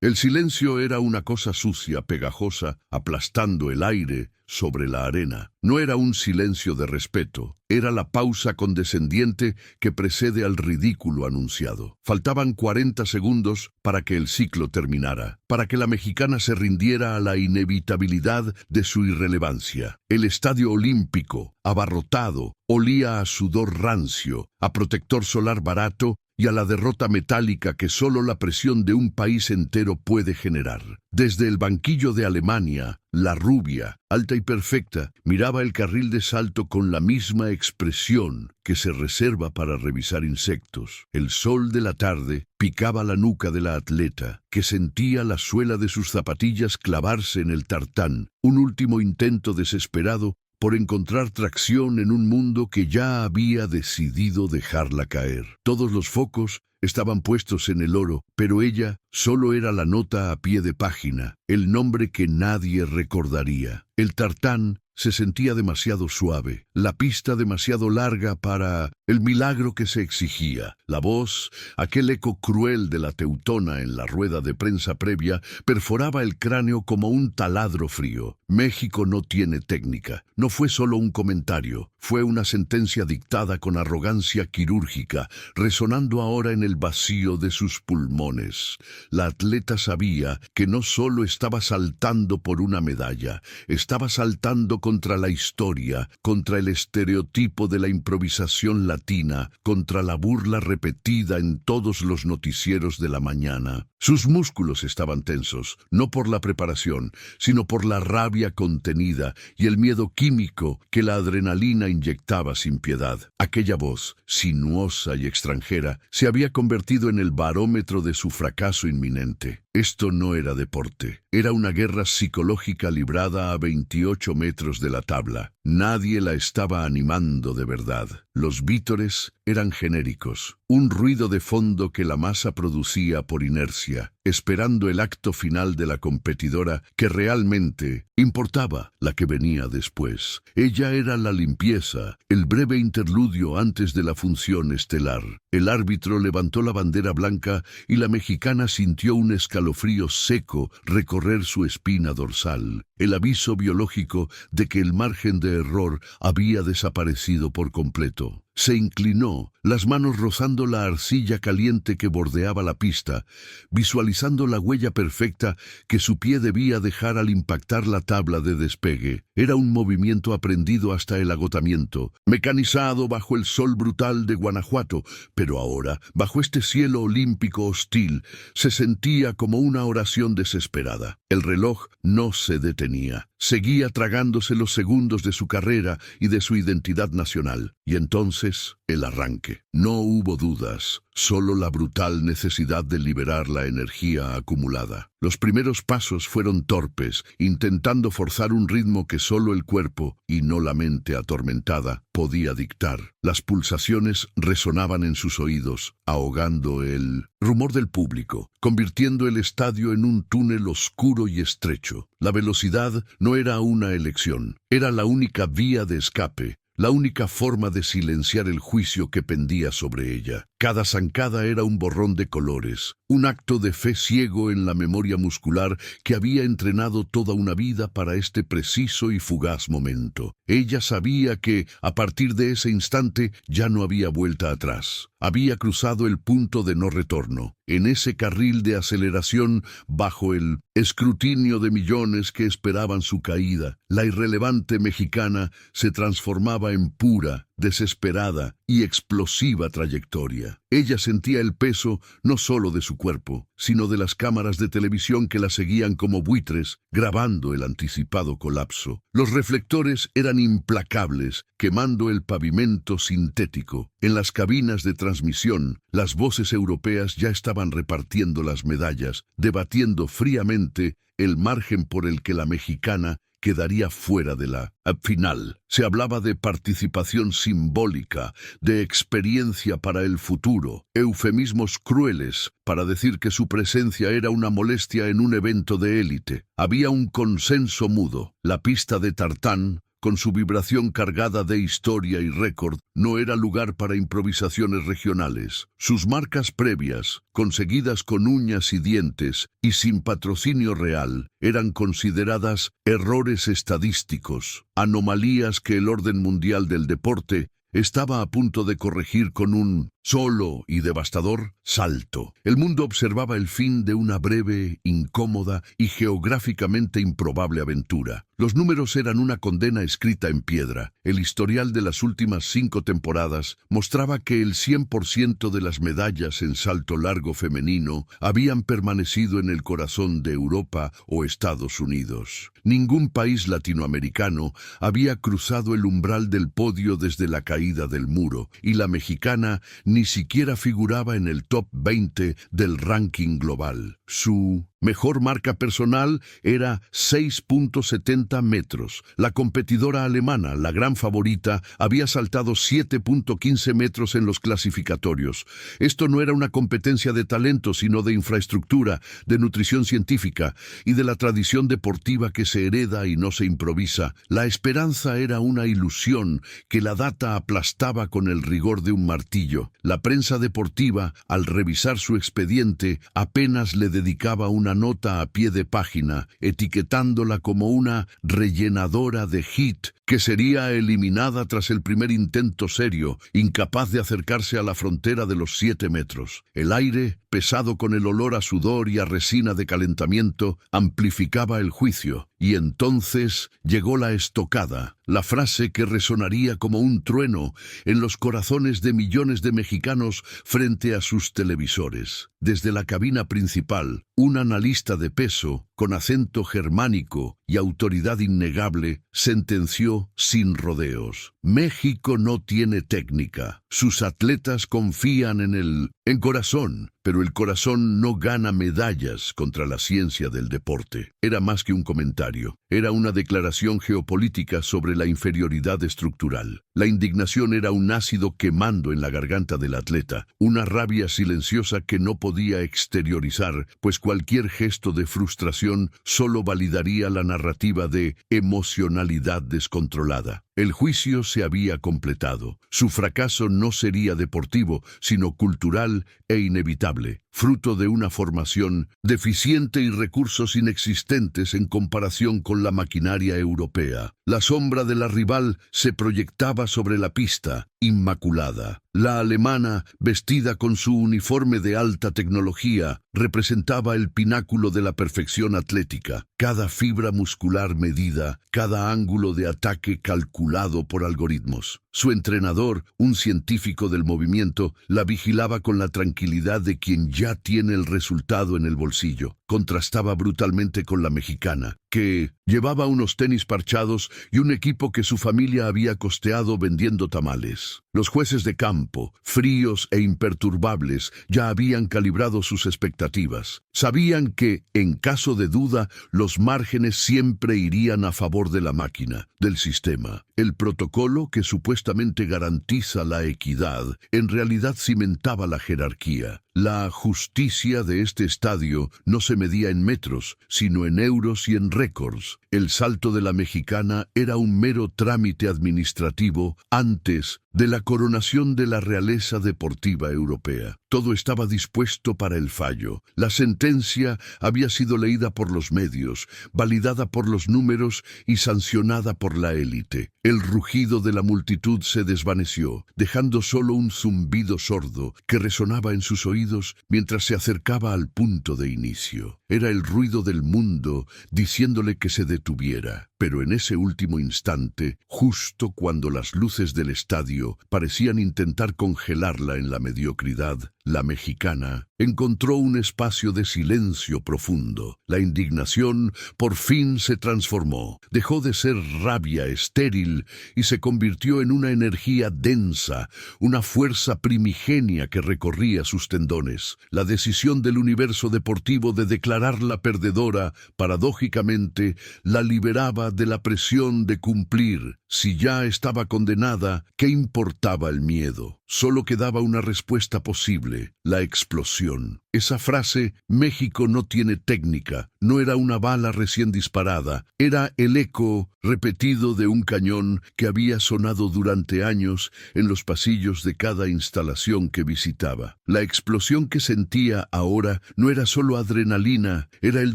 El silencio era una cosa sucia, pegajosa, aplastando el aire sobre la arena. No era un silencio de respeto, era la pausa condescendiente que precede al ridículo anunciado. Faltaban 40 segundos para que el ciclo terminara, para que la mexicana se rindiera a la inevitabilidad de su irrelevancia. El estadio olímpico, abarrotado, olía a sudor rancio, a protector solar barato y a la derrota metálica que solo la presión de un país entero puede generar. Desde el banquillo de Alemania, la rubia, alta y perfecta, miraba el carril de salto con la misma expresión que se reserva para revisar insectos. El sol de la tarde picaba la nuca de la atleta, que sentía la suela de sus zapatillas clavarse en el tartán, un último intento desesperado por encontrar tracción en un mundo que ya había decidido dejarla caer. Todos los focos estaban puestos en el oro, pero ella solo era la nota a pie de página, el nombre que nadie recordaría. El tartán se sentía demasiado suave, la pista demasiado larga para el milagro que se exigía. La voz, aquel eco cruel de la teutona en la rueda de prensa previa, perforaba el cráneo como un taladro frío. México no tiene técnica. No fue solo un comentario, fue una sentencia dictada con arrogancia quirúrgica, resonando ahora en el vacío de sus pulmones. La atleta sabía que no solo estaba saltando por una medalla, estaba saltando contra la historia, contra el estereotipo de la improvisación latina, contra la burla repetida en todos los noticieros de la mañana. Sus músculos estaban tensos, no por la preparación, sino por la rabia contenida y el miedo químico que la adrenalina inyectaba sin piedad. Aquella voz, sinuosa y extranjera, se había convertido en el barómetro de su fracaso inminente. Esto no era deporte, era una guerra psicológica librada a 28 metros de la tabla. Nadie la estaba animando de verdad. Los vítores eran genéricos, un ruido de fondo que la masa producía por inercia, esperando el acto final de la competidora que realmente importaba, la que venía después. Ella era la limpieza, el breve interludio antes de la función estelar. El árbitro levantó la bandera blanca y la mexicana sintió un escalofrío seco recorrer su espina dorsal, el aviso biológico de que el margen de error había desaparecido por completo. Se inclinó, las manos rozando la arcilla caliente que bordeaba la pista, visualizando la huella perfecta que su pie debía dejar al impactar la tabla de despegue. Era un movimiento aprendido hasta el agotamiento, mecanizado bajo el sol brutal de Guanajuato, pero ahora, bajo este cielo olímpico hostil, se sentía como una oración desesperada. El reloj no se detenía. Seguía tragándose los segundos de su carrera y de su identidad nacional. Y entonces, el arranque. No hubo dudas, solo la brutal necesidad de liberar la energía acumulada. Los primeros pasos fueron torpes, intentando forzar un ritmo que solo el cuerpo, y no la mente atormentada, podía dictar. Las pulsaciones resonaban en sus oídos, ahogando el rumor del público, convirtiendo el estadio en un túnel oscuro y estrecho. La velocidad no era una elección, era la única vía de escape, la única forma de silenciar el juicio que pendía sobre ella. Cada zancada era un borrón de colores, un acto de fe ciego en la memoria muscular que había entrenado toda una vida para este preciso y fugaz momento. Ella sabía que, a partir de ese instante, ya no había vuelta atrás. Había cruzado el punto de no retorno. En ese carril de aceleración, bajo el escrutinio de millones que esperaban su caída, la irrelevante mexicana se transformaba en pura, desesperada y explosiva trayectoria. Ella sentía el peso no solo de su cuerpo, sino de las cámaras de televisión que la seguían como buitres, grabando el anticipado colapso. Los reflectores eran implacables, quemando el pavimento sintético. En las cabinas de transmisión, las voces europeas ya estaban repartiendo las medallas, debatiendo fríamente el margen por el que la mexicana quedaría fuera de la final. Se hablaba de participación simbólica, de experiencia para el futuro, eufemismos crueles para decir que su presencia era una molestia en un evento de élite. Había un consenso mudo. La pista de tartán, con su vibración cargada de historia y récord, no era lugar para improvisaciones regionales. Sus marcas previas, conseguidas con uñas y dientes y sin patrocinio real, eran consideradas errores estadísticos, anomalías que el orden mundial del deporte estaba a punto de corregir con un solo y devastador salto. El mundo observaba el fin de una breve, incómoda y geográficamente improbable aventura. Los números eran una condena escrita en piedra. El historial de las últimas 5 temporadas mostraba que el 100% de las medallas en salto largo femenino habían permanecido en el corazón de Europa o Estados Unidos. Ningún país latinoamericano había cruzado el umbral del podio desde la caída del muro, y la mexicana ni siquiera figuraba en el top 20 del ranking global. Su mejor marca personal era 6.70 metros. La competidora alemana, la gran favorita, había saltado 7.15 metros en los clasificatorios. Esto no era una competencia de talento, sino de infraestructura, de nutrición científica y de la tradición deportiva que se hereda y no se improvisa. La esperanza era una ilusión que la data aplastaba con el rigor de un martillo. La prensa deportiva, al revisar su expediente, apenas le dedicaba una nota a pie de página, etiquetándola como una rellenadora de hit que sería eliminada tras el primer intento serio, incapaz de acercarse a la frontera de los 7 metros. El aire, pesado con el olor a sudor y a resina de calentamiento, amplificaba el juicio, y entonces llegó la estocada, la frase que resonaría como un trueno en los corazones de millones de mexicanos frente a sus televisores. Desde la cabina principal, un analista de peso, con acento germánico y autoridad innegable, sentenció sin rodeos: México no tiene técnica. Sus atletas confían en el corazón, pero el corazón no gana medallas contra la ciencia del deporte. Era más que un comentario, era una declaración geopolítica sobre la inferioridad estructural. La indignación era un ácido quemando en la garganta del atleta, una rabia silenciosa que no podía exteriorizar, pues cualquier gesto de frustración solo validaría la narrativa de emocionalidad descontrolada. El juicio se había completado. Su fracaso no sería deportivo, sino cultural e inevitable, fruto de una formación deficiente y recursos inexistentes en comparación con la maquinaria europea. La sombra de la rival se proyectaba sobre la pista, inmaculada. La alemana, vestida con su uniforme de alta tecnología, representaba el pináculo de la perfección atlética. Cada fibra muscular medida, cada ángulo de ataque calculado por algoritmos. Su entrenador, un científico del movimiento, la vigilaba con la tranquilidad de quien ya tiene el resultado en el bolsillo. Contrastaba brutalmente con la mexicana, que llevaba unos tenis parchados y un equipo que su familia había costeado vendiendo tamales. Los jueces de campo, fríos e imperturbables, ya habían calibrado sus expectativas. Sabían que, en caso de duda, los márgenes siempre irían a favor de la máquina, del sistema. El protocolo, que supuestamente garantiza la equidad, en realidad cimentaba la jerarquía. La justicia de este estadio no se medía en metros, sino en euros y en récords. El salto de la mexicana era un mero trámite administrativo antes de la coronación de la realeza deportiva europea. Todo estaba dispuesto para el fallo. La sentencia había sido leída por los medios, validada por los números y sancionada por la élite. El rugido de la multitud se desvaneció, dejando solo un zumbido sordo que resonaba en sus oídos mientras se acercaba al punto de inicio. Era el ruido del mundo diciéndole que se detuviera. Pero en ese último instante, justo cuando las luces del estadio parecían intentar congelarla en la mediocridad, la mexicana encontró un espacio de silencio profundo. La indignación por fin se transformó. Dejó de ser rabia estéril y se convirtió en una energía densa, una fuerza primigenia que recorría sus tendones. La decisión del universo deportivo de declararla perdedora, paradójicamente, la liberaba de la presión de cumplir. Si ya estaba condenada, ¿qué importaba el miedo? Solo quedaba una respuesta posible: la explosión. Esa frase, México no tiene técnica, no era una bala recién disparada, era el eco repetido de un cañón que había sonado durante años en los pasillos de cada instalación que visitaba. La explosión que sentía ahora no era solo adrenalina, era el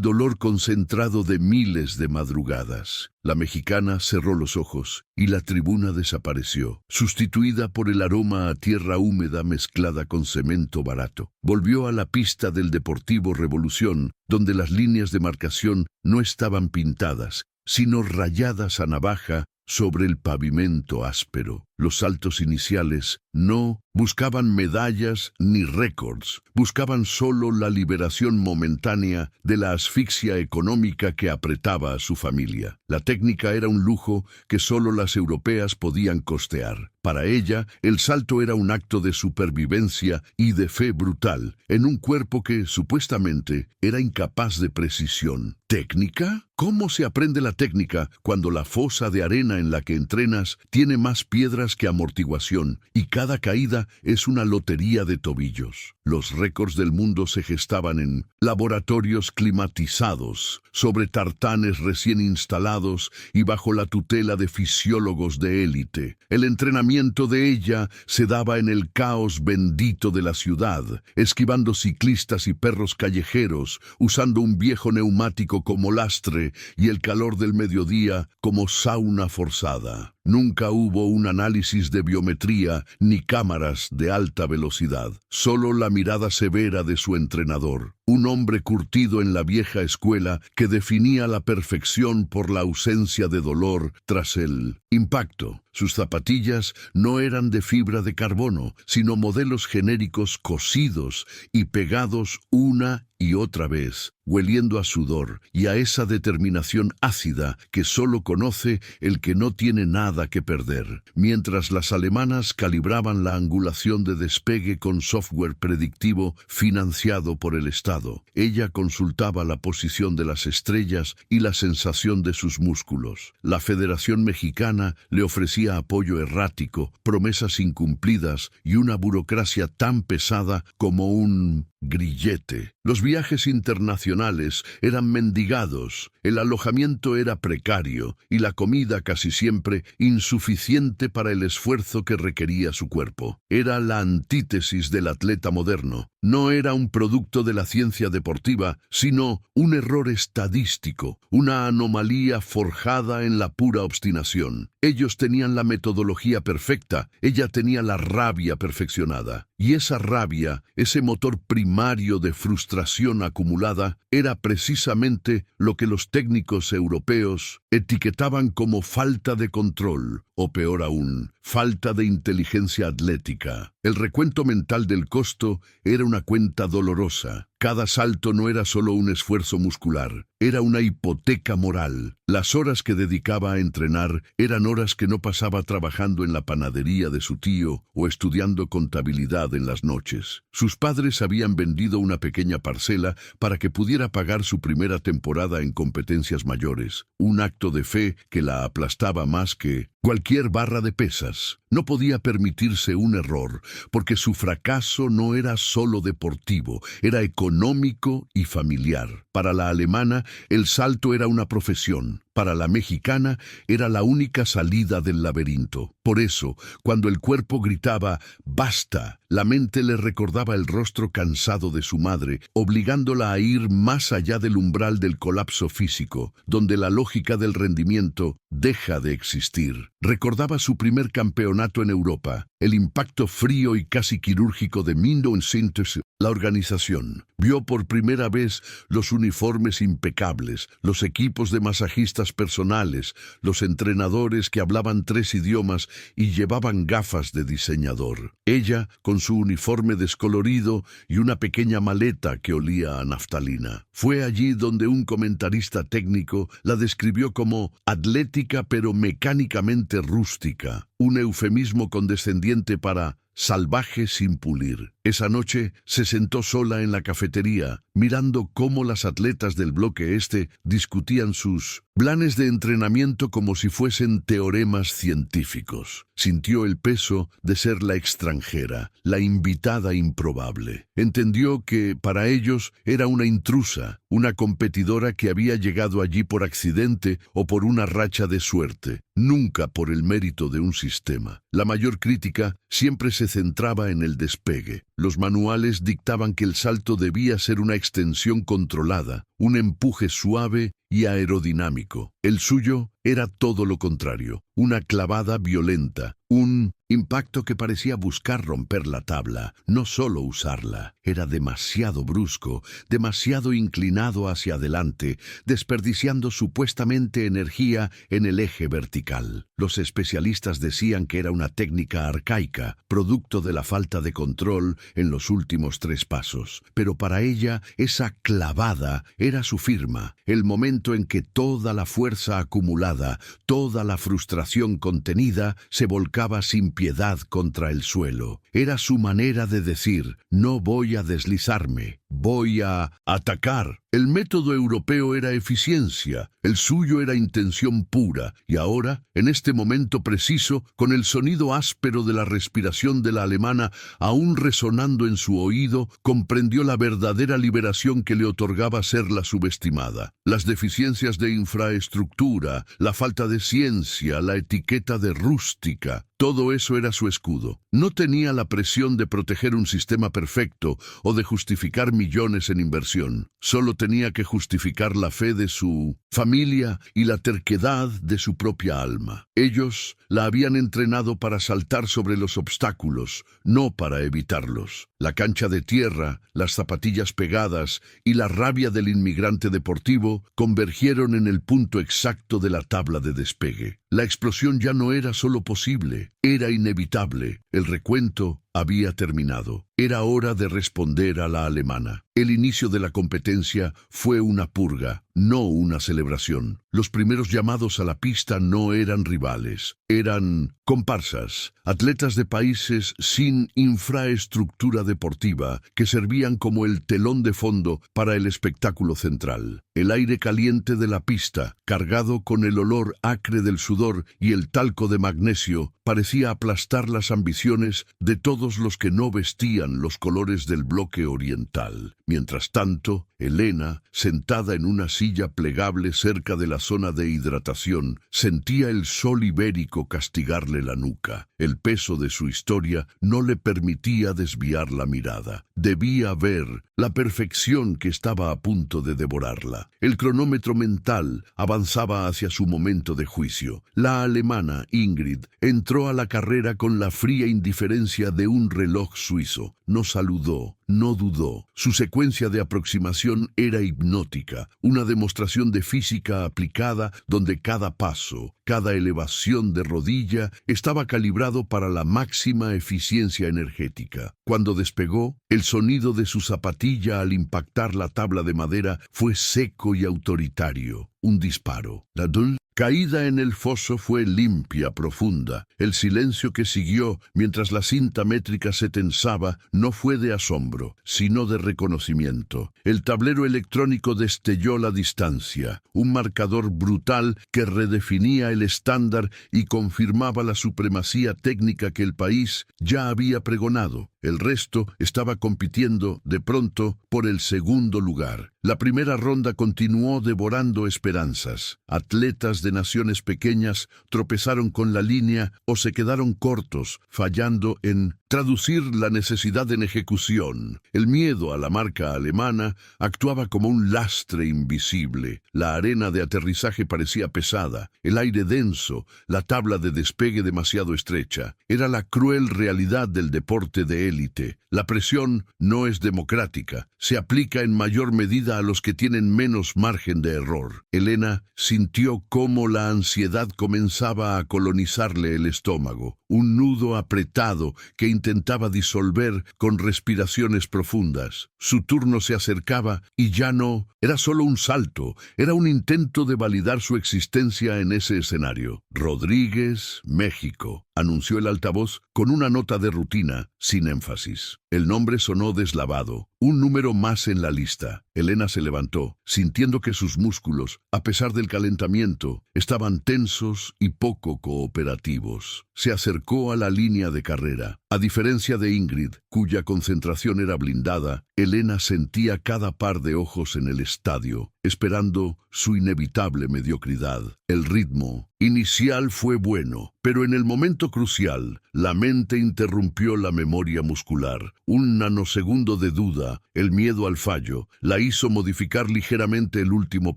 dolor concentrado de miles de madrugadas. La mexicana cerró los ojos y la tribuna desapareció, sustituida por el aroma a tierra húmeda mezclada con cemento barato. Volvió a la pista del Deportivo Revolución, donde las líneas de marcación no estaban pintadas, sino rayadas a navaja sobre el pavimento áspero. Los saltos iniciales no buscaban medallas ni récords, buscaban solo la liberación momentánea de la asfixia económica que apretaba a su familia. La técnica era un lujo que solo las europeas podían costear. Para ella, el salto era un acto de supervivencia y de fe brutal, en un cuerpo que, supuestamente, era incapaz de precisión. ¿Técnica? ¿Cómo se aprende la técnica cuando la fosa de arena en la que entrenas tiene más piedras que amortiguación y cada caída es una lotería de tobillos? Los récords del mundo se gestaban en laboratorios climatizados, sobre tartanes recién instalados y bajo la tutela de fisiólogos de élite. El entrenamiento de ella se daba en el caos bendito de la ciudad, esquivando ciclistas y perros callejeros, usando un viejo neumático como lastre y el calor del mediodía como sauna forzada. Nunca hubo un análisis de biometría ni cámaras de alta velocidad, solo la mirada severa de su entrenador, un hombre curtido en la vieja escuela que definía la perfección por la ausencia de dolor tras el impacto. Sus zapatillas no eran de fibra de carbono, sino modelos genéricos cosidos y pegados una y otra vez, hueliendo a sudor y a esa determinación ácida que solo conoce el que no tiene nada que perder. Mientras las alemanas calibraban la angulación de despegue con software predictivo financiado por el Estado, ella consultaba la posición de las estrellas y la sensación de sus músculos. La Federación Mexicana le ofrecía apoyo errático, promesas incumplidas y una burocracia tan pesada como un grillete. Los viajes internacionales eran mendigados, el alojamiento era precario y la comida casi siempre insuficiente para el esfuerzo que requería su cuerpo. Era la antítesis del atleta moderno. No era un producto de la ciencia deportiva, sino un error estadístico, una anomalía forjada en la pura obstinación. Ellos tenían la metodología perfecta, ella tenía la rabia perfeccionada. Y esa rabia, ese motor primario de frustración acumulada, era precisamente lo que los técnicos europeos etiquetaban como falta de control, o peor aún, falta de inteligencia atlética. El recuento mental del costo era una cuenta dolorosa. Cada salto no era solo un esfuerzo muscular, era una hipoteca moral. Las horas que dedicaba a entrenar eran horas que no pasaba trabajando en la panadería de su tío o estudiando contabilidad en las noches. Sus padres habían vendido una pequeña parcela para que pudiera pagar su primera temporada en competencias mayores, un acto de fe que la aplastaba más que cualquier barra de pesas. No podía permitirse un error, porque su fracaso no era solo deportivo, era económico y familiar. Para la alemana, el salto era una profesión. Para la mexicana, era la única salida del laberinto. Por eso, cuando el cuerpo gritaba «¡Basta!», la mente le recordaba el rostro cansado de su madre, obligándola a ir más allá del umbral del colapso físico, donde la lógica del rendimiento deja de existir. Recordaba su primer campeonato en Europa, el impacto frío y casi quirúrgico de 1900. La organización vio por primera vez los uniformes impecables, los equipos de masajistas personales, los entrenadores que hablaban 3 idiomas y llevaban gafas de diseñador. Ella, con su uniforme descolorido y una pequeña maleta que olía a naftalina. Fue allí donde un comentarista técnico la describió como atlética pero mecánicamente rústica, un eufemismo condescendiente para salvaje sin pulir. Esa noche se sentó sola en la cafetería, mirando cómo las atletas del bloque este discutían sus planes de entrenamiento como si fuesen teoremas científicos. Sintió el peso de ser la extranjera, la invitada improbable. Entendió que para ellos era una intrusa, una competidora que había llegado allí por accidente o por una racha de suerte, nunca por el mérito de un sistema. La mayor crítica siempre se centraba en el despegue. Los manuales dictaban que el salto debía ser una extensión controlada, un empuje suave y aerodinámico. El suyo era todo lo contrario, una clavada violenta, un impacto que parecía buscar romper la tabla, no solo usarla. Era demasiado brusco, demasiado inclinado hacia adelante, desperdiciando supuestamente energía en el eje vertical. Los especialistas decían que era una técnica arcaica, producto de la falta de control en los últimos 3 pasos. Pero para ella, esa clavada era su firma, el momento en que toda la fuerza acumulada, toda la frustración contenida, se volcaba sin piedad contra el suelo. Era su manera de decir: no voy a deslizarme, voy a atacar. El método europeo era eficiencia, el suyo era intención pura, y ahora, en este momento preciso, con el sonido áspero de la respiración de la alemana aún resonando en su oído, comprendió la verdadera liberación que le otorgaba ser la subestimada. Las deficiencias de infraestructura, la falta de ciencia, la etiqueta de rústica, todo eso era su escudo. No tenía la presión de proteger un sistema perfecto o de justificar millones en inversión. Solo tenía que justificar la fe de su familia y la terquedad de su propia alma. Ellos la habían entrenado para saltar sobre los obstáculos, no para evitarlos. La cancha de tierra, las zapatillas pegadas y la rabia del inmigrante deportivo convergieron en el punto exacto de la tabla de despegue. La explosión ya no era solo posible, era inevitable. El recuento había terminado. Era hora de responder a la alemana. El inicio de la competencia fue una purga, no una celebración. Los primeros llamados a la pista no eran rivales, eran comparsas, atletas de países sin infraestructura deportiva que servían como el telón de fondo para el espectáculo central. El aire caliente de la pista, cargado con el olor acre del sudor y el talco de magnesio, parecía aplastar las ambiciones de todos los que no vestían los colores del bloque oriental. Mientras tanto, Elena, sentada en una silla plegable cerca de la zona de hidratación, sentía el sol ibérico castigarle la nuca. El peso de su historia no le permitía desviar la mirada. Debía ver la perfección que estaba a punto de devorarla. El cronómetro mental avanzaba hacia su momento de juicio. La alemana, Ingrid, entró a la carrera con la fría indiferencia de un reloj suizo. No saludó, no dudó. Su secuencia de aproximación era hipnótica, una demostración de física aplicada donde cada paso, cada elevación de rodilla estaba calibrado para la máxima eficiencia energética. Cuando despegó, el sonido de su zapatilla al impactar la tabla de madera fue seco y autoritario. Un disparo. La caída en el foso fue limpia, profunda. El silencio que siguió mientras la cinta métrica se tensaba no fue de asombro, sino de reconocimiento. El tablero electrónico destelló la distancia, un marcador brutal que redefinía el estándar y confirmaba la supremacía técnica que el país ya había pregonado. El resto estaba compitiendo, de pronto, por el segundo lugar. La primera ronda continuó devorando esperanzas. Atletas de naciones pequeñas tropezaron con la línea o se quedaron cortos, fallando en traducir la necesidad en ejecución. El miedo a la marca alemana actuaba como un lastre invisible. La arena de aterrizaje parecía pesada, el aire denso, la tabla de despegue demasiado estrecha. Era la cruel realidad del deporte de élite. La presión no es democrática. Se aplica en mayor medida a los que tienen menos margen de error. Elena sintió cómo la ansiedad comenzaba a colonizarle el estómago, un nudo apretado que intentaba disolver con respiraciones profundas. Su turno se acercaba y ya no era solo un salto, era un intento de validar su existencia en ese escenario. Rodríguez, México. anunció el altavoz con una nota de rutina, sin énfasis. El nombre sonó deslavado. Un número más en la lista. Elena se levantó, sintiendo que sus músculos, a pesar del calentamiento, estaban tensos y poco cooperativos. Se acercó a la línea de carrera. A diferencia de Ingrid, cuya concentración era blindada, Elena sentía cada par de ojos en el estadio, esperando su inevitable mediocridad. El ritmo inicial fue bueno, pero en el momento crucial, la mente interrumpió la memoria muscular. Un nanosegundo de duda, el miedo al fallo, la hizo modificar ligeramente el último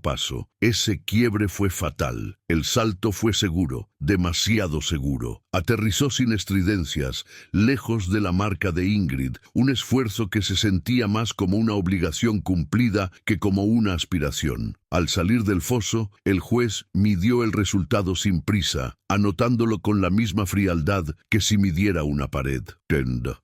paso. Ese quiebre fue fatal. El salto fue seguro, demasiado seguro. Aterrizó sin estridencias, lejos de la marca de Ingrid, un esfuerzo que se sentía más como una obligación cumplida que como una aspiración. Al salir del foso, el juez midió el resultado sin prisa, anotándolo con la misma frialdad que si midiera una pared.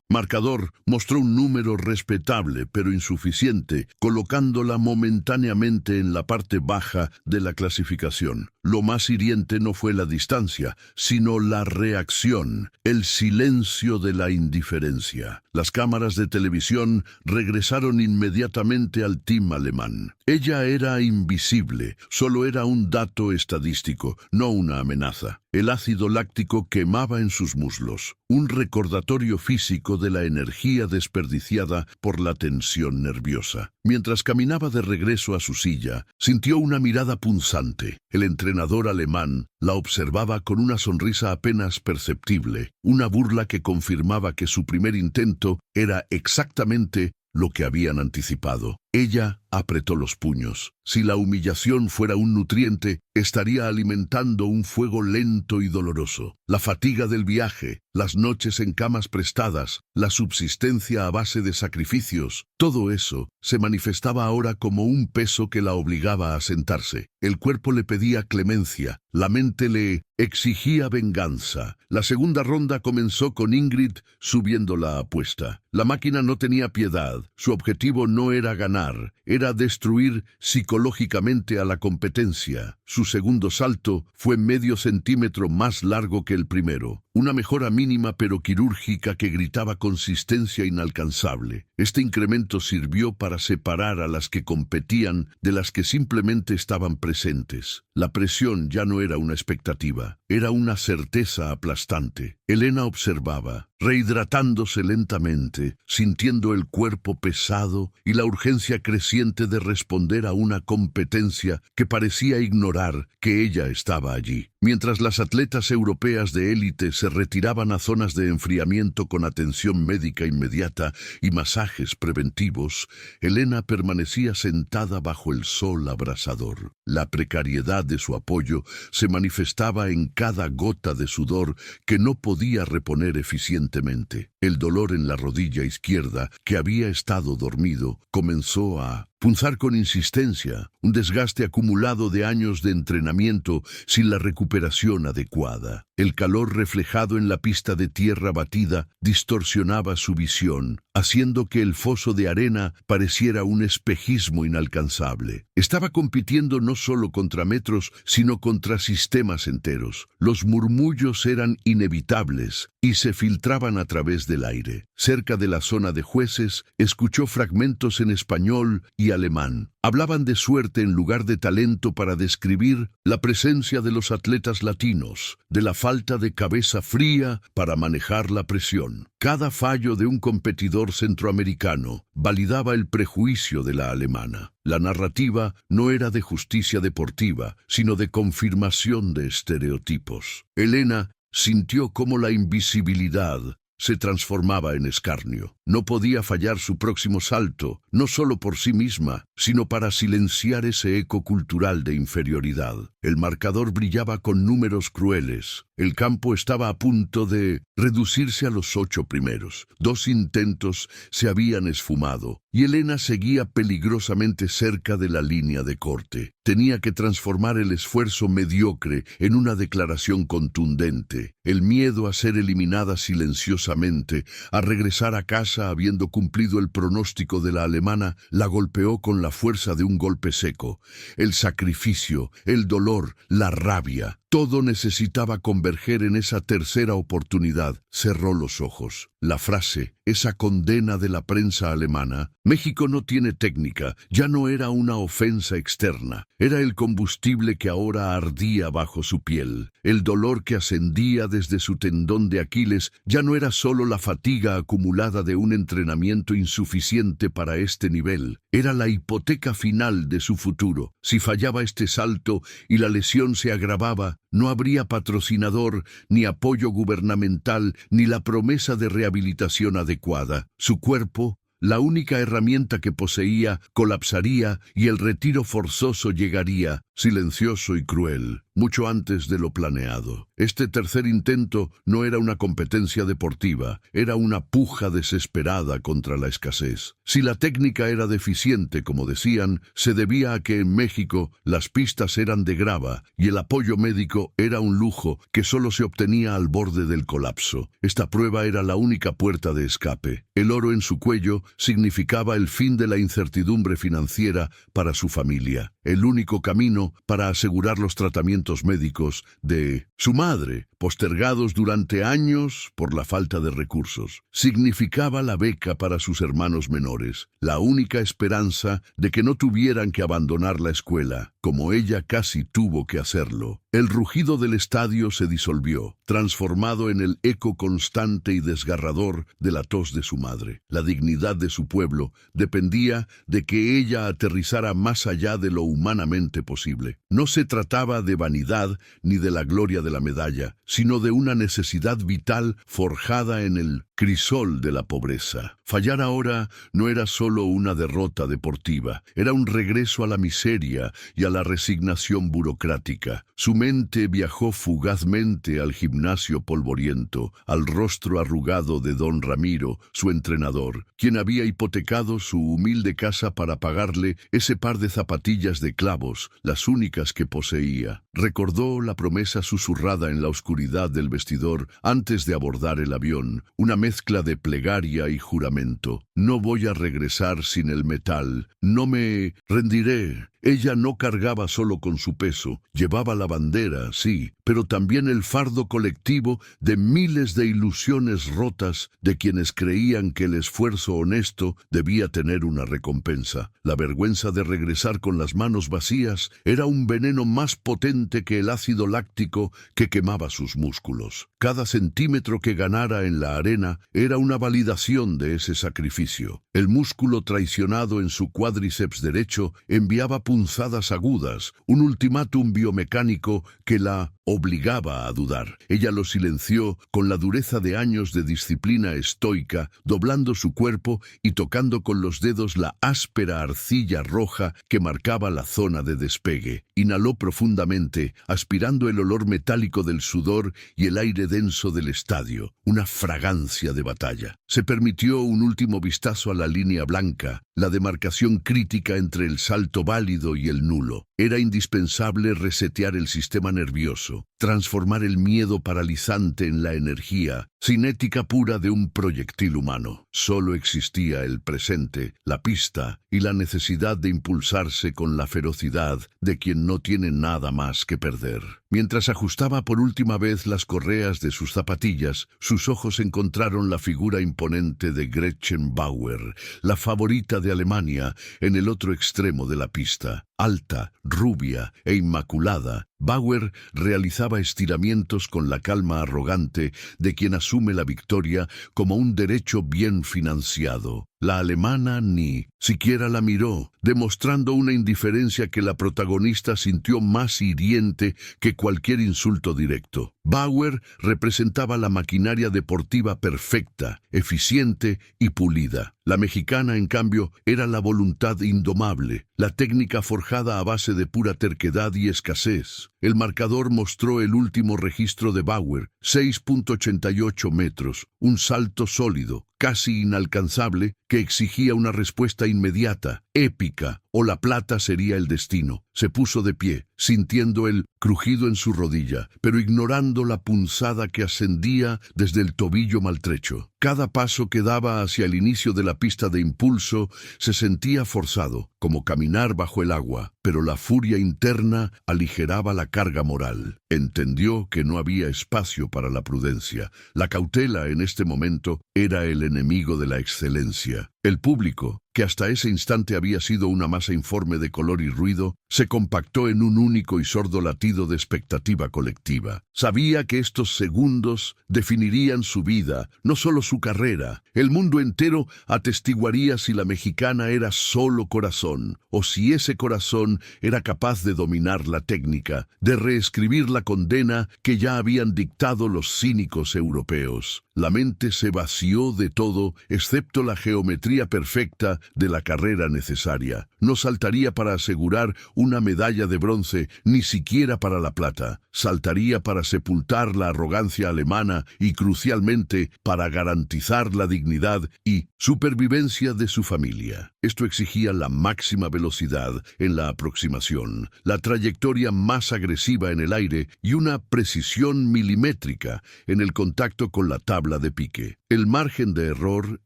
Marcador mostró un número respetable pero insuficiente, colocándola momentáneamente en la parte baja de la clasificación. Lo más hiriente no fue la distancia, sino la reacción, el silencio de la indiferencia. Las cámaras de televisión regresaron inmediatamente al team alemán. Ella era invisible, solo era un dato estadístico, no una amenaza. El ácido láctico quemaba en sus muslos, un recordatorio físico de la energía desperdiciada por la tensión nerviosa. Mientras caminaba de regreso a su silla, sintió una mirada punzante. El entrenador alemán la observaba con una sonrisa apenas perceptible, una burla que confirmaba que su primer intento era exactamente lo que habían anticipado. Ella apretó los puños. Si la humillación fuera un nutriente, estaría alimentando un fuego lento y doloroso. La fatiga del viaje, las noches en camas prestadas, la subsistencia a base de sacrificios, todo eso se manifestaba ahora como un peso que la obligaba a sentarse. El cuerpo le pedía clemencia, la mente le exigía venganza. La segunda ronda comenzó con Ingrid subiendo la apuesta. La máquina no tenía piedad. Su objetivo no era ganar, era destruir psicológicamente a la competencia. Su segundo salto fue medio centímetro más largo que el primero. Una mejora mínima pero quirúrgica que gritaba consistencia inalcanzable. Este incremento sirvió para separar a las que competían de las que simplemente estaban presentes. La presión ya no era una expectativa, era una certeza aplastante. Elena observaba, rehidratándose lentamente, sintiendo el cuerpo pesado y la urgencia creciente de responder a una competencia que parecía ignorar que ella estaba allí. Mientras las atletas europeas de élite se retiraban a zonas de enfriamiento con atención médica inmediata y masajes preventivos, Elena permanecía sentada bajo el sol abrasador. La precariedad de su apoyo se manifestaba en cada gota de sudor que no podía reponer eficientemente. El dolor en la rodilla izquierda, que había estado dormido, comenzó a punzar con insistencia, un desgaste acumulado de años de entrenamiento sin la recuperación adecuada. El calor reflejado en la pista de tierra batida distorsionaba su visión, haciendo que el foso de arena pareciera un espejismo inalcanzable. Estaba compitiendo no solo contra metros, sino contra sistemas enteros. Los murmullos eran inevitables y se filtraban a través del aire. Cerca de la zona de jueces, escuchó fragmentos en español y alemán. Hablaban de suerte en lugar de talento para describir la presencia de los atletas latinos, de la falta de cabeza fría para manejar la presión. Cada fallo de un competidor centroamericano validaba el prejuicio de la alemana. La narrativa no era de justicia deportiva, sino de confirmación de estereotipos. Elena sintió cómo la invisibilidad se transformaba en escarnio. No podía fallar su próximo salto, no solo por sí misma, sino para silenciar ese eco cultural de inferioridad. El marcador brillaba con números crueles. El campo estaba a punto de reducirse a los 8 primeros. 2 intentos se habían esfumado, y Elena seguía peligrosamente cerca de la línea de corte. Tenía que transformar el esfuerzo mediocre en una declaración contundente. El miedo a ser eliminada silenciosamente, a regresar a casa habiendo cumplido el pronóstico de la alemana, la golpeó con la fuerza de un golpe seco. El sacrificio, el dolor, la rabia, Todo necesitaba converger en esa tercera oportunidad. Cerró los ojos. La frase, esa condena de la prensa alemana, México no tiene técnica, ya no era una ofensa externa. Era el combustible que ahora ardía bajo su piel. El dolor que ascendía desde su tendón de Aquiles ya no era solo la fatiga acumulada de un entrenamiento insuficiente para este nivel. Era la hipoteca final de su futuro. Si fallaba este salto y la lesión se agravaba, no habría patrocinador, ni apoyo gubernamental, ni la promesa de rehabilitación adecuada. Su cuerpo, la única herramienta que poseía, colapsaría y el retiro forzoso llegaría, silencioso y cruel, mucho antes de lo planeado. Este tercer intento no era una competencia deportiva, era una puja desesperada contra la escasez. Si la técnica era deficiente, como decían, se debía a que en México las pistas eran de grava y el apoyo médico era un lujo que solo se obtenía al borde del colapso. Esta prueba era la única puerta de escape. El oro en su cuello significaba el fin de la incertidumbre financiera para su familia, el único camino para asegurar los tratamientos médicos de su madre, postergados durante años por la falta de recursos. Significaba la beca para sus hermanos menores, la única esperanza de que no tuvieran que abandonar la escuela, como ella casi tuvo que hacerlo. El rugido del estadio se disolvió, transformado en el eco constante y desgarrador de la tos de su madre. La dignidad de su pueblo dependía de que ella aterrizara más allá de lo humanamente posible. No se trataba de vanidad ni de la gloria de la medalla, sino de una necesidad vital forjada en el crisol de la pobreza. Fallar ahora no era solo una derrota deportiva, era un regreso a la miseria y a la resignación burocrática. Su mente viajó fugazmente al gimnasio polvoriento, al rostro arrugado de don Ramiro, su entrenador, quien había hipotecado su humilde casa para pagarle ese par de zapatillas de clavos, las únicas que poseía. Recordó la promesa susurrada en la oscuridad del vestidor antes de abordar el avión, una mezcla de plegaria y juramento. No voy a regresar sin el metal, no me rendiré. Ella no cargaba solo con su peso, llevaba la bandera, sí, pero también el fardo colectivo de miles de ilusiones rotas de quienes creían que el esfuerzo honesto debía tener una recompensa. La vergüenza de regresar con las manos vacías era un veneno más potente que el ácido láctico que quemaba sus músculos. Cada centímetro que ganara en la arena era una validación de ese sacrificio. El músculo traicionado en su cuádriceps derecho enviaba punzadas agudas, un ultimátum biomecánico que la obligaba a dudar. Ella lo silenció con la dureza de años de disciplina estoica, doblando su cuerpo y tocando con los dedos la áspera arcilla roja que marcaba la zona de despegue. Inhaló profundamente, aspirando el olor metálico del sudor y el aire denso del estadio, una fragancia de batalla. Se permitió un último vistazo a la línea blanca, la demarcación crítica entre el salto válido y el nulo. Era indispensable resetear el sistema nervioso, transformar el miedo paralizante en la energía cinética pura de un proyectil humano. Solo existía el presente, la pista y la necesidad de impulsarse con la ferocidad de quien no tiene nada más que perder. Mientras ajustaba por última vez las correas de sus zapatillas, sus ojos encontraron la figura imponente de Gretchen Bauer, la favorita de Alemania, en el otro extremo de la pista. Alta, rubia e inmaculada, Bauer realizaba estiramientos con la calma arrogante de quien asume la victoria como un derecho bien financiado. La alemana ni siquiera la miró, demostrando una indiferencia que la protagonista sintió más hiriente que cualquier insulto directo. Bauer representaba la maquinaria deportiva perfecta, eficiente y pulida. La mexicana, en cambio, era la voluntad indomable, la técnica forjada a base de pura terquedad y escasez. El marcador mostró el último registro de Bauer, 6.88 metros, un salto sólido, casi inalcanzable, que exigía una respuesta inmediata, épica, o la plata sería el destino. Se puso de pie, sintiendo el crujido en su rodilla, pero ignorando la punzada que ascendía desde el tobillo maltrecho. Cada paso que daba hacia el inicio de la pista de impulso se sentía forzado, como caminar bajo el agua, pero la furia interna aligeraba la carga moral. Entendió que no había espacio para la prudencia. La cautela en este momento era el enemigo de la excelencia. El público, que hasta ese instante había sido una masa informe de color y ruido, se compactó en un único y sordo latido de expectativa colectiva. Sabía que estos segundos definirían su vida, no solo su carrera. El mundo entero atestiguaría si la mexicana era solo corazón, o si ese corazón era capaz de dominar la técnica, de reescribir la condena que ya habían dictado los cínicos europeos. La mente se vació de todo, excepto la geometría perfecta de la carrera necesaria. No saltaría para asegurar una medalla de bronce, ni siquiera para la plata. Saltaría para sepultar la arrogancia alemana y, crucialmente, para garantizar la dignidad y supervivencia de su familia. Esto exigía la máxima velocidad en la aproximación, la trayectoria más agresiva en el aire y una precisión milimétrica en el contacto con la tabla de pique. El margen de error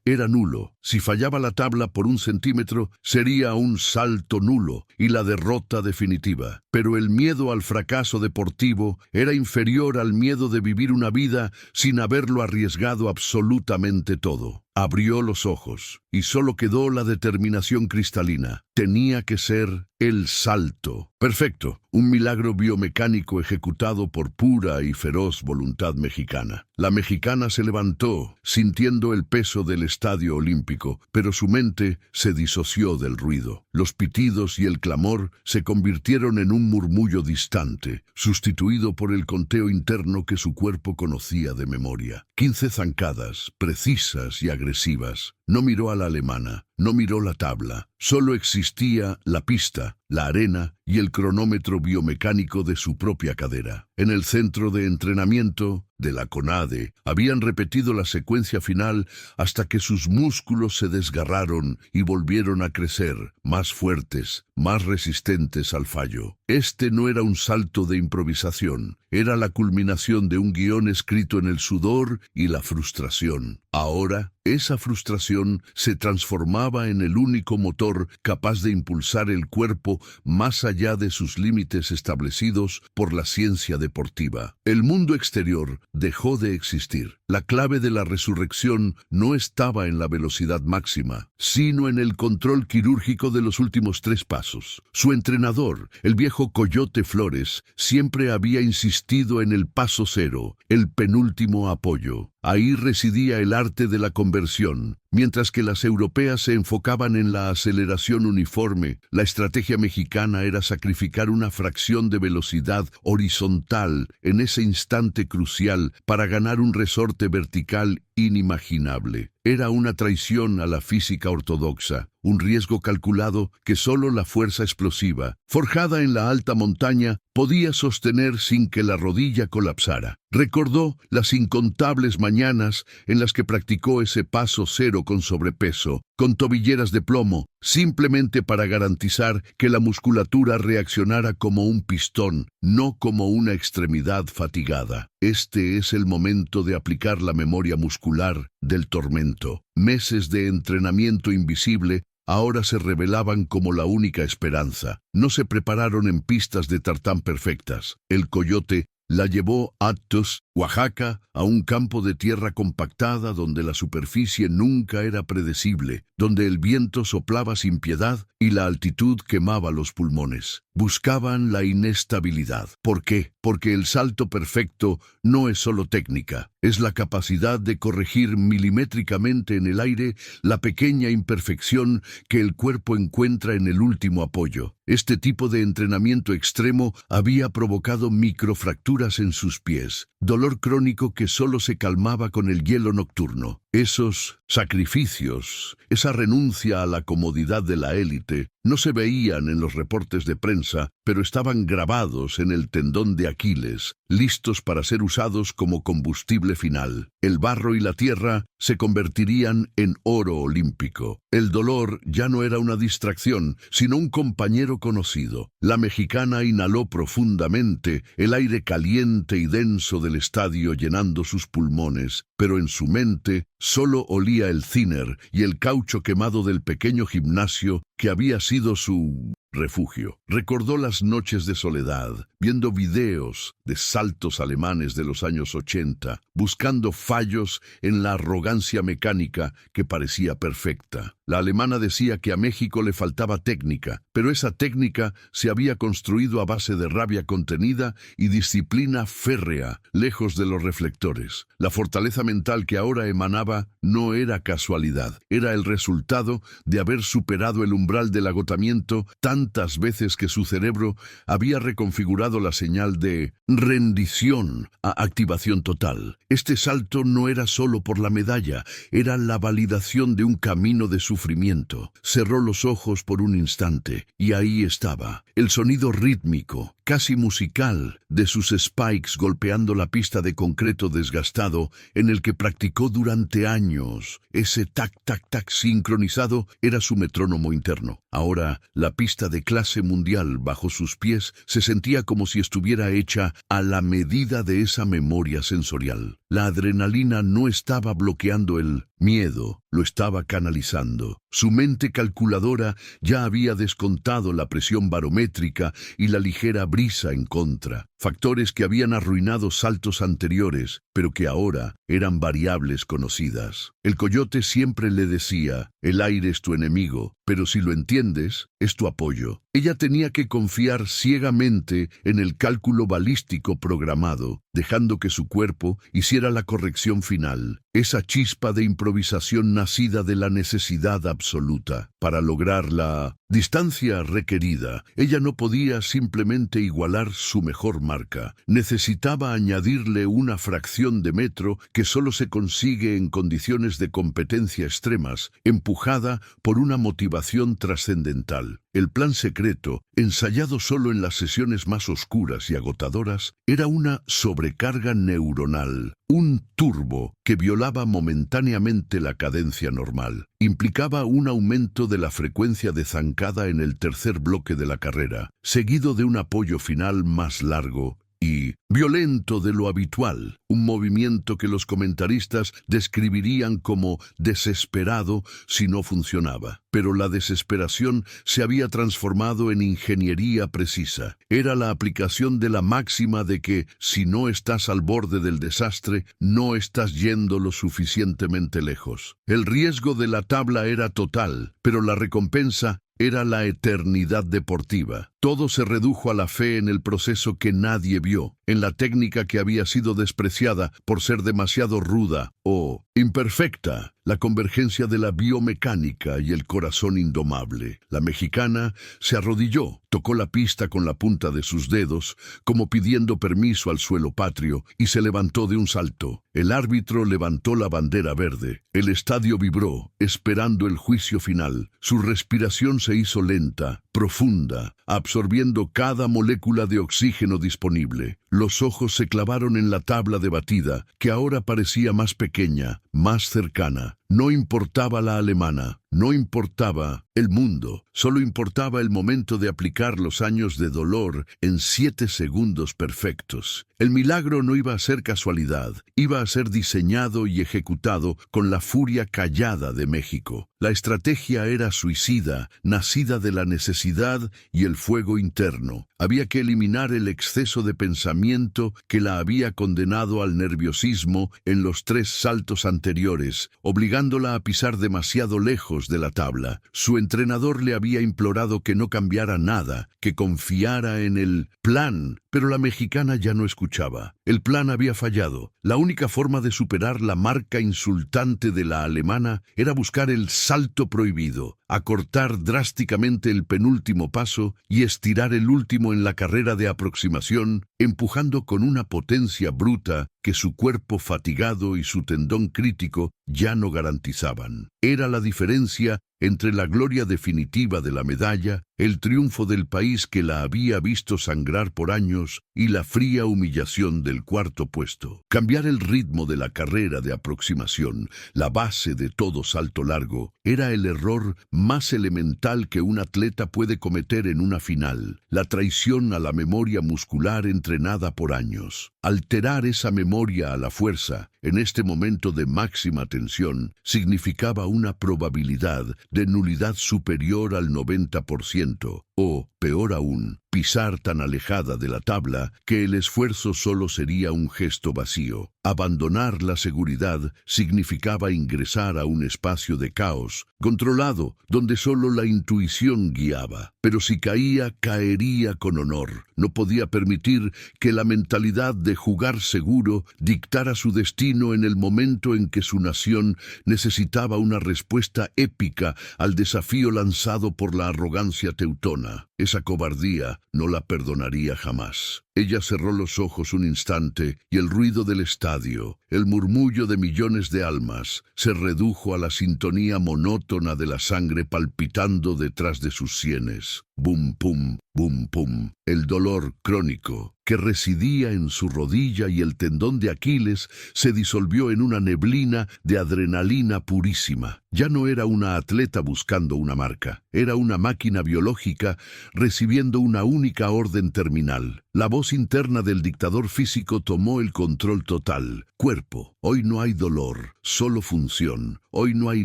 era nulo. Si fallaba la tabla por 1 centímetro, sería un salto nulo y la derrota definitiva. Pero el miedo al fracaso deportivo era inferior al miedo de vivir una vida sin haberlo arriesgado absolutamente todo. Abrió los ojos y solo quedó la determinación cristalina. Tenía que ser el salto. Perfecto, un milagro biomecánico ejecutado por pura y feroz voluntad mexicana. La mexicana se levantó, sintiendo el peso del estadio olímpico, pero su mente se disoció del ruido. Los pitidos y el clamor se convirtieron en un murmullo distante, sustituido por el conteo interno que su cuerpo conocía de memoria. 15 zancadas, precisas y agresivas. No miró a la alemana, no miró la tabla. Solo existía la pista, la arena y el cronómetro biomecánico de su propia cadera. En el centro de entrenamiento de la CONADE habían repetido la secuencia final hasta que sus músculos se desgarraron y volvieron a crecer, más fuertes, más resistentes al fallo. Este no era un salto de improvisación, era la culminación de un guión escrito en el sudor y la frustración. Ahora, esa frustración se transformaba en el único motor capaz de impulsar el cuerpo más allá de sus límites establecidos por la ciencia deportiva. El mundo exterior dejó de existir. La clave de la resurrección no estaba en la velocidad máxima, sino en el control quirúrgico de los últimos 3 pasos. Su entrenador, el viejo Coyote Flores, siempre había insistido en el paso cero, el penúltimo apoyo. Ahí residía el arte de la conversión. Mientras que las europeas se enfocaban en la aceleración uniforme, la estrategia mexicana era sacrificar una fracción de velocidad horizontal en ese instante crucial para ganar un resorte vertical inimaginable. Era una traición a la física ortodoxa, un riesgo calculado que solo la fuerza explosiva, forjada en la alta montaña, podía sostener sin que la rodilla colapsara. Recordó las incontables mañanas en las que practicó ese paso cero con sobrepeso, con tobilleras de plomo, simplemente para garantizar que la musculatura reaccionara como un pistón, no como una extremidad fatigada. Este es el momento de aplicar la memoria muscular del tormento. Meses de entrenamiento invisible ahora se revelaban como la única esperanza. No se prepararon en pistas de tartán perfectas. El Coyote la llevó a Atos, Oaxaca, a un campo de tierra compactada donde la superficie nunca era predecible, donde el viento soplaba sin piedad y la altitud quemaba los pulmones. Buscaban la inestabilidad. ¿Por qué? Porque el salto perfecto no es solo técnica, es la capacidad de corregir milimétricamente en el aire la pequeña imperfección que el cuerpo encuentra en el último apoyo. Este tipo de entrenamiento extremo había provocado microfracturas en sus pies, dolor crónico que solo se calmaba con el hielo nocturno. Esos sacrificios, esa renuncia a la comodidad de la élite, no se veían en los reportes de prensa pero estaban grabados en el tendón de Aquiles, listos para ser usados como combustible final. El barro y la tierra se convertirían en oro olímpico. El dolor ya no era una distracción, sino un compañero conocido. La mexicana inhaló profundamente el aire caliente y denso del estadio llenando sus pulmones, pero en su mente solo olía el thinner y el caucho quemado del pequeño gimnasio que había sido su refugio. Recordó las noches de soledad, viendo videos de saltos alemanes de los años 80, buscando fallos en la arrogancia mecánica que parecía perfecta. La alemana decía que a México le faltaba técnica, pero esa técnica se había construido a base de rabia contenida y disciplina férrea, lejos de los reflectores. La fortaleza mental que ahora emanaba no era casualidad, era el resultado de haber superado el umbral del agotamiento tantas veces que su cerebro había reconfigurado la señal de rendición a activación total. Este salto no era solo por la medalla, era la validación de un camino de sufrimiento. Cerró los ojos por un instante y ahí estaba, el sonido rítmico, casi musical, de sus spikes golpeando la pista de concreto desgastado en el que practicó durante años. Ese tac-tac-tac sincronizado era su metrónomo interno. Ahora, la pista de clase mundial bajo sus pies se sentía como si estuviera hecha a la medida de esa memoria sensorial. La adrenalina no estaba bloqueando el miedo, lo estaba canalizando. Su mente calculadora ya había descontado la presión barométrica y la ligera brisa en contra, factores que habían arruinado saltos anteriores, pero que ahora eran variables conocidas. El coyote siempre le decía, el aire es tu enemigo, pero si lo entiendes, es tu apoyo. Ella tenía que confiar ciegamente en el cálculo balístico programado, dejando que su cuerpo hiciera la corrección final, esa chispa de improvisación nacida de la necesidad absoluta. Para lograr la distancia requerida, ella no podía simplemente igualar su mejor marca. Necesitaba añadirle una fracción de metro que solo se consigue en condiciones de competencia extremas, empujada por una motivación trascendental. El plan secreto, ensayado solo en las sesiones más oscuras y agotadoras, era una sobrecarga neuronal, un turbo que violaba momentáneamente la cadencia normal. Implicaba un aumento de la frecuencia de zancada en el tercer bloque de la carrera, seguido de un apoyo final más largo y violento de lo habitual, un movimiento que los comentaristas describirían como desesperado si no funcionaba. Pero la desesperación se había transformado en ingeniería precisa. Era la aplicación de la máxima de que, si no estás al borde del desastre, no estás yendo lo suficientemente lejos. El riesgo de la tabla era total, pero la recompensa era la eternidad deportiva. Todo se redujo a la fe en el proceso que nadie vio, en la técnica que había sido despreciada por ser demasiado ruda o imperfecta, la convergencia de la biomecánica y el corazón indomable. La mexicana se arrodilló, tocó la pista con la punta de sus dedos, como pidiendo permiso al suelo patrio, y se levantó de un salto. El árbitro levantó la bandera verde. El estadio vibró, esperando el juicio final. Su respiración se hizo lenta, profunda, absorbiendo cada molécula de oxígeno disponible. Los ojos se clavaron en la tabla de batida, que ahora parecía más pequeña, más cercana. No importaba la alemana, no importaba el mundo, solo importaba el momento de aplicar los años de dolor en 7 segundos perfectos. El milagro no iba a ser casualidad, iba a ser diseñado y ejecutado con la furia callada de México. La estrategia era suicida, nacida de la necesidad y el fuego interno. Había que eliminar el exceso de pensamiento que la había condenado al nerviosismo en los 3 saltos anteriores, obligándola a pisar demasiado lejos de la tabla. Su entrenador le había implorado que no cambiara nada, que confiara en el plan, pero la mexicana ya no escuchaba. El plan había fallado. La única forma de superar la marca insultante de la alemana era buscar el salto prohibido, acortar drásticamente el penúltimo paso y estirar el último en la carrera de aproximación, empujando con una potencia bruta que su cuerpo fatigado y su tendón crítico ya no garantizaban. Era la diferencia entre la gloria definitiva de la medalla, el triunfo del país que la había visto sangrar por años y la fría humillación del cuarto puesto. Cambiar el ritmo de la carrera de aproximación, la base de todo salto largo, era el error más elemental que un atleta puede cometer en una final, la traición a la memoria muscular entrenada por años. Alterar esa memoria a la fuerza, en este momento de máxima tensión, significaba una probabilidad de nulidad superior al 90%, o, peor aún, pisar tan alejada de la tabla que el esfuerzo solo sería un gesto vacío. Abandonar la seguridad significaba ingresar a un espacio de caos, controlado, donde solo la intuición guiaba. Pero si caía, caería con honor. No podía permitir que la mentalidad de jugar seguro dictara su destino en el momento en que su nación necesitaba una respuesta épica al desafío lanzado por la arrogancia teutona. Esa cobardía no la perdonaría jamás. Ella cerró los ojos un instante y el ruido del estadio, el murmullo de millones de almas, se redujo a la sintonía monótona de la sangre palpitando detrás de sus sienes. Bum, pum, bum, pum. El dolor crónico que residía en su rodilla y el tendón de Aquiles se disolvió en una neblina de adrenalina purísima. Ya no era una atleta buscando una marca, era una máquina biológica recibiendo una única orden terminal. La voz interna del dictador físico tomó el control total. Cuerpo, hoy no hay dolor, solo función. Hoy no hay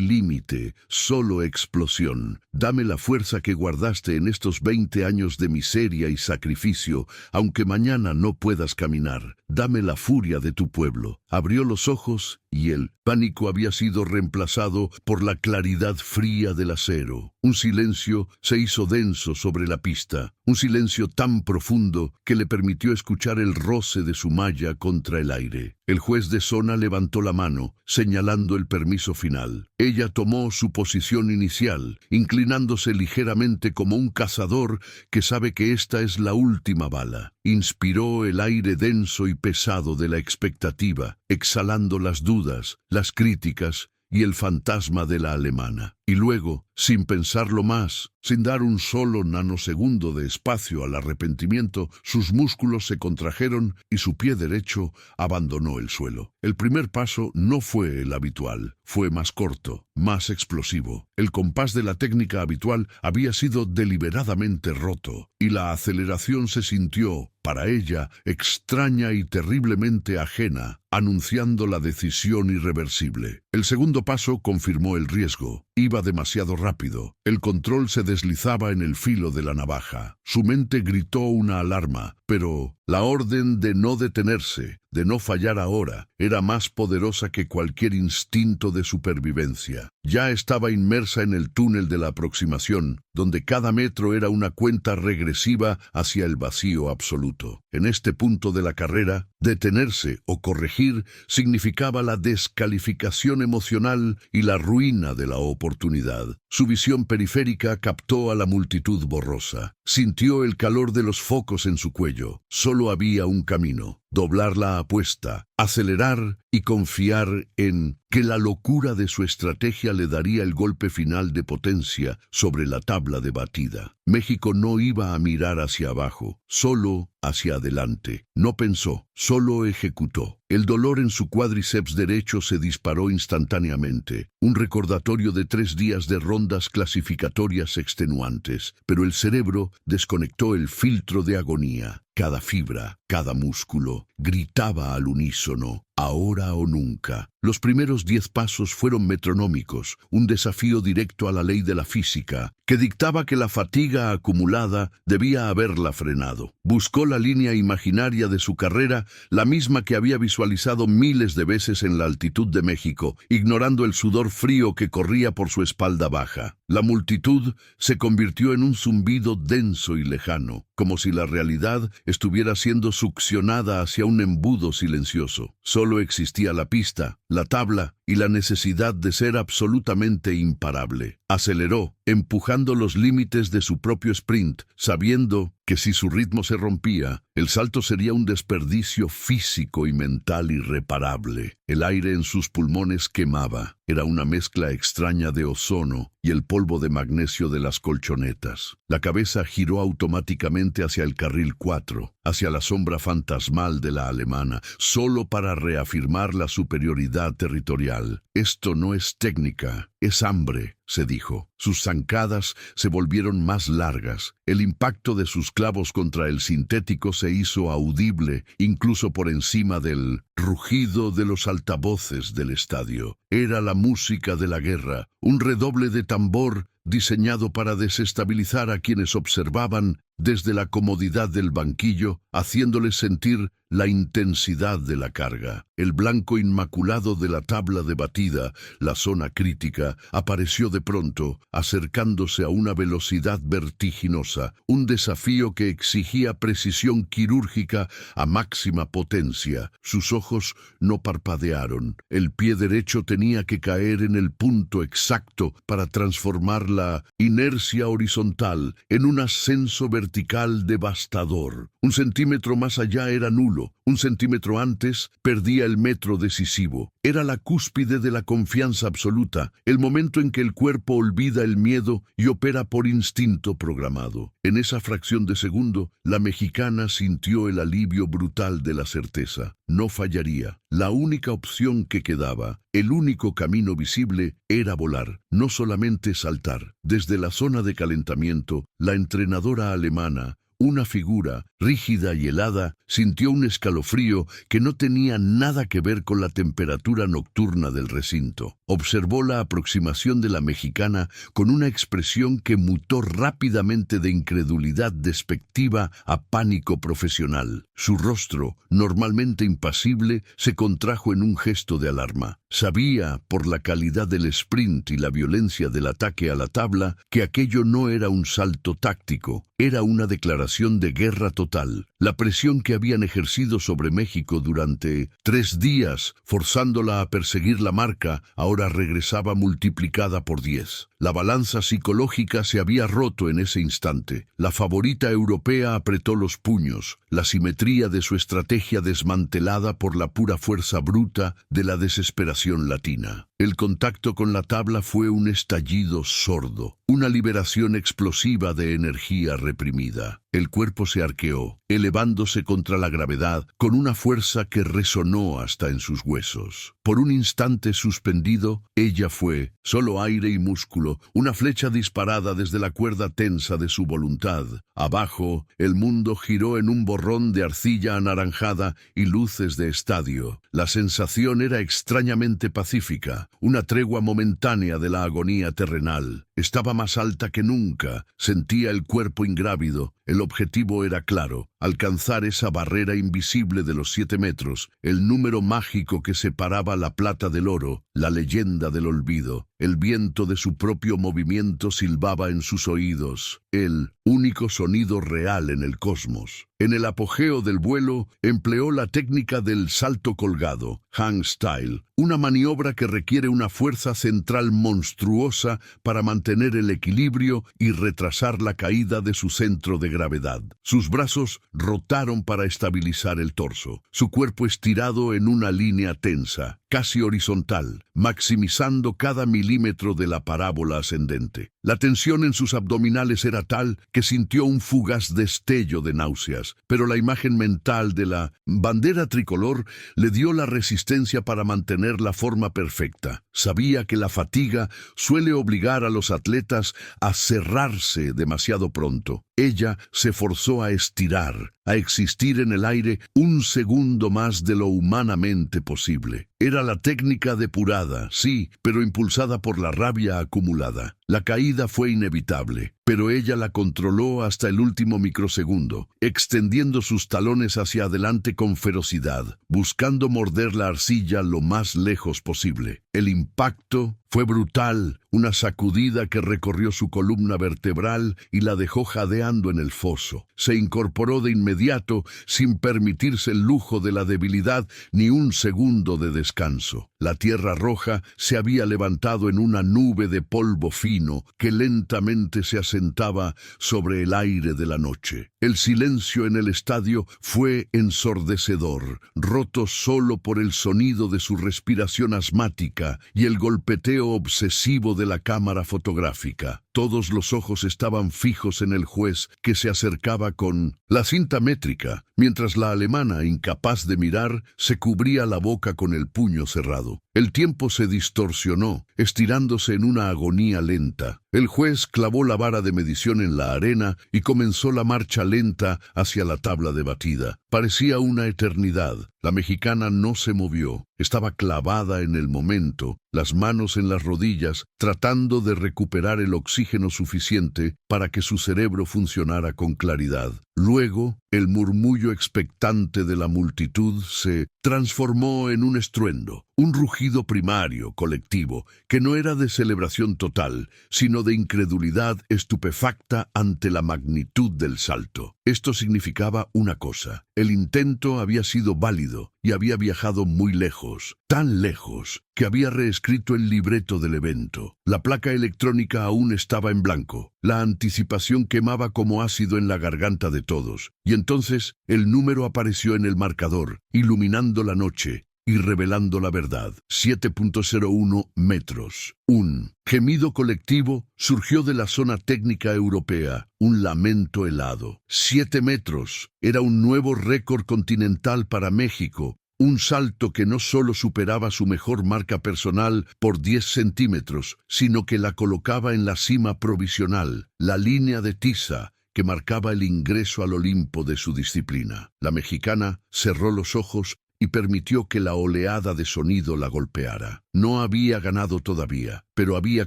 límite, solo explosión. Dame la fuerza que guardaste en estos 20 años de miseria y sacrificio, aunque mañana no puedas caminar. Dame la furia de tu pueblo. Abrió los ojos y el pánico había sido reemplazado por la claridad fría del acero. Un silencio se hizo denso sobre la pista, un silencio tan profundo que le permitió escuchar el roce de su malla contra el aire. El juez de zona levantó la mano, señalando el permiso final. Ella tomó su posición inicial, inclinándose ligeramente como un cazador que sabe que esta es la última bala. Inspiró el aire denso y pesado de la expectativa, exhalando las dudas, las críticas y el fantasma de la alemana. Y luego, sin pensarlo más, sin dar un solo nanosegundo de espacio al arrepentimiento, sus músculos se contrajeron y su pie derecho abandonó el suelo. El primer paso no fue el habitual, fue más corto, más explosivo. El compás de la técnica habitual había sido deliberadamente roto, y la aceleración se sintió, para ella, extraña y terriblemente ajena, anunciando la decisión irreversible. El segundo paso confirmó el riesgo. Iba demasiado rápido. El control se deslizaba en el filo de la navaja. Su mente gritó una alarma, pero la orden de no detenerse, de no fallar ahora, era más poderosa que cualquier instinto de supervivencia. Ya estaba inmersa en el túnel de la aproximación, donde cada metro era una cuenta regresiva hacia el vacío absoluto. En este punto de la carrera, detenerse o corregir significaba la descalificación emocional y la ruina de la oportunidad. Su visión periférica captó a la multitud borrosa. Sintió el calor de los focos en su cuello. Solo había un camino: doblar la apuesta, acelerar y confiar en que la locura de su estrategia le daría el golpe final de potencia sobre la tabla de batida. México no iba a mirar hacia abajo, solo hacia adelante. No pensó, solo ejecutó. El dolor en su cuádriceps derecho se disparó instantáneamente, un recordatorio de 3 días de rondas clasificatorias extenuantes, pero el cerebro desconectó el filtro de agonía. Cada fibra, cada músculo, gritaba al unísono: ahora o nunca. Los primeros 10 pasos fueron metronómicos, un desafío directo a la ley de la física, que dictaba que la fatiga acumulada debía haberla frenado. Buscó la línea imaginaria de su carrera, la misma que había visualizado miles de veces en la altitud de México, ignorando el sudor frío que corría por su espalda baja. La multitud se convirtió en un zumbido denso y lejano, como si la realidad estuviera siendo succionada hacia un embudo silencioso. Solo existía la pista, la tabla y la necesidad de ser absolutamente imparable. Aceleró, empujando los límites de su propio sprint, sabiendo que que si su ritmo se rompía, el salto sería un desperdicio físico y mental irreparable. El aire en sus pulmones quemaba. Era una mezcla extraña de ozono y el polvo de magnesio de las colchonetas. La cabeza giró automáticamente hacia el carril 4, hacia la sombra fantasmal de la alemana, solo para reafirmar la superioridad territorial. Esto no es técnica, es hambre, se dijo. Sus zancadas se volvieron más largas. El impacto de sus clavos contra el sintético se hizo audible, incluso por encima del rugido de los altavoces del estadio. Era la música de la guerra, un redoble de tambor diseñado para desestabilizar a quienes observaban desde la comodidad del banquillo, haciéndoles sentir la intensidad de la carga. El blanco inmaculado de la tabla de batida, la zona crítica, apareció de pronto, acercándose a una velocidad vertiginosa, un desafío que exigía precisión quirúrgica a máxima potencia. Sus ojos no parpadearon. El pie derecho tenía que caer en el punto exacto para transformar la inercia horizontal en un ascenso vertical devastador. Un centímetro más allá era nulo. Un centímetro antes perdía el metro decisivo. Era la cúspide de la confianza absoluta, el momento en que el cuerpo olvida el miedo y opera por instinto programado. En esa fracción de segundo, la mexicana sintió el alivio brutal de la certeza. No fallaría. La única opción que quedaba, el único camino visible, era volar, no solamente saltar. Desde la zona de calentamiento, la entrenadora alemana, una figura rígida y helada, sintió un escalofrío que no tenía nada que ver con la temperatura nocturna del recinto. Observó la aproximación de la mexicana con una expresión que mutó rápidamente de incredulidad despectiva a pánico profesional. Su rostro, normalmente impasible, se contrajo en un gesto de alarma. Sabía, por la calidad del sprint y la violencia del ataque a la tabla, que aquello no era un salto táctico, era una declaración de guerra total. La presión que habían ejercido sobre México durante 3 días, forzándola a perseguir la marca, ahora regresaba multiplicada por 10. La balanza psicológica se había roto en ese instante. La favorita europea apretó los puños, la simetría de su estrategia desmantelada por la pura fuerza bruta de la desesperación latina. El contacto con la tabla fue un estallido sordo, una liberación explosiva de energía reprimida. El cuerpo se arqueó, elevándose contra la gravedad con una fuerza que resonó hasta en sus huesos. Por un instante suspendido, ella fue, solo aire y músculo, una flecha disparada desde la cuerda tensa de su voluntad. Abajo, el mundo giró en un borrón de arcilla anaranjada y luces de estadio. La sensación era extrañamente pacífica, una tregua momentánea de la agonía terrenal. Estaba más alta que nunca, sentía el cuerpo ingrávido. El objetivo era claro, alcanzar esa barrera invisible de los 7 metros, el número mágico que separaba la plata del oro, la leyenda del olvido. El viento de su propio movimiento silbaba en sus oídos, el único sonido real en el cosmos. En el apogeo del vuelo, empleó la técnica del salto colgado, hang style, una maniobra que requiere una fuerza central monstruosa para mantener el equilibrio y retrasar la caída de su centro de gravedad. Sus brazos rotaron para estabilizar el torso, su cuerpo estirado en una línea tensa, casi horizontal, maximizando cada milímetro de la parábola ascendente. La tensión en sus abdominales era tal que sintió un fugaz destello de náuseas, pero la imagen mental de la bandera tricolor le dio la resistencia para mantener la forma perfecta. Sabía que la fatiga suele obligar a los atletas a cerrarse demasiado pronto. Ella se forzó a estirar, a existir en el aire un segundo más de lo humanamente posible. Era la técnica depurada, sí, pero impulsada por la rabia acumulada. La caída fue inevitable, pero ella la controló hasta el último microsegundo, extendiendo sus talones hacia adelante con ferocidad, buscando morder la arcilla lo más lejos posible. El impacto fue brutal, una sacudida que recorrió su columna vertebral y la dejó jadeando en el foso. Se incorporó de inmediato, sin permitirse el lujo de la debilidad ni un segundo de descanso. La tierra roja se había levantado en una nube de polvo fino, destino que lentamente se asentaba sobre el aire de la noche. El silencio en el estadio fue ensordecedor, roto solo por el sonido de su respiración asmática y el golpeteo obsesivo de la cámara fotográfica. Todos los ojos estaban fijos en el juez que se acercaba con la cinta métrica, mientras la alemana, incapaz de mirar, se cubría la boca con el puño cerrado. El tiempo se distorsionó, estirándose en una agonía lenta. El juez clavó la vara de medición en la arena y comenzó la marcha lenta hacia la tabla de batida. Parecía una eternidad. La mexicana no se movió. Estaba clavada en el momento, las manos en las rodillas, tratando de recuperar el oxígeno suficiente para que su cerebro funcionara con claridad. Luego, el murmullo expectante de la multitud se transformó en un estruendo, un rugido primario, colectivo, que no era de celebración total, sino de incredulidad estupefacta ante la magnitud del salto. Esto significaba una cosa: el intento había sido válido y había viajado muy lejos, tan lejos que había reescrito el libreto del evento. La placa electrónica aún estaba en blanco. La anticipación quemaba como ácido en la garganta de todos. Y entonces el número apareció en el marcador, iluminando la noche y revelando la verdad. 7.01 metros. Un gemido colectivo surgió de la zona técnica europea, un lamento helado. 7 metros. Era un nuevo récord continental para México. Un salto que no solo superaba su mejor marca personal por 10 centímetros, sino que la colocaba en la cima provisional, la línea de tiza que marcaba el ingreso al Olimpo de su disciplina. La mexicana cerró los ojos y permitió que la oleada de sonido la golpeara. No había ganado todavía, pero había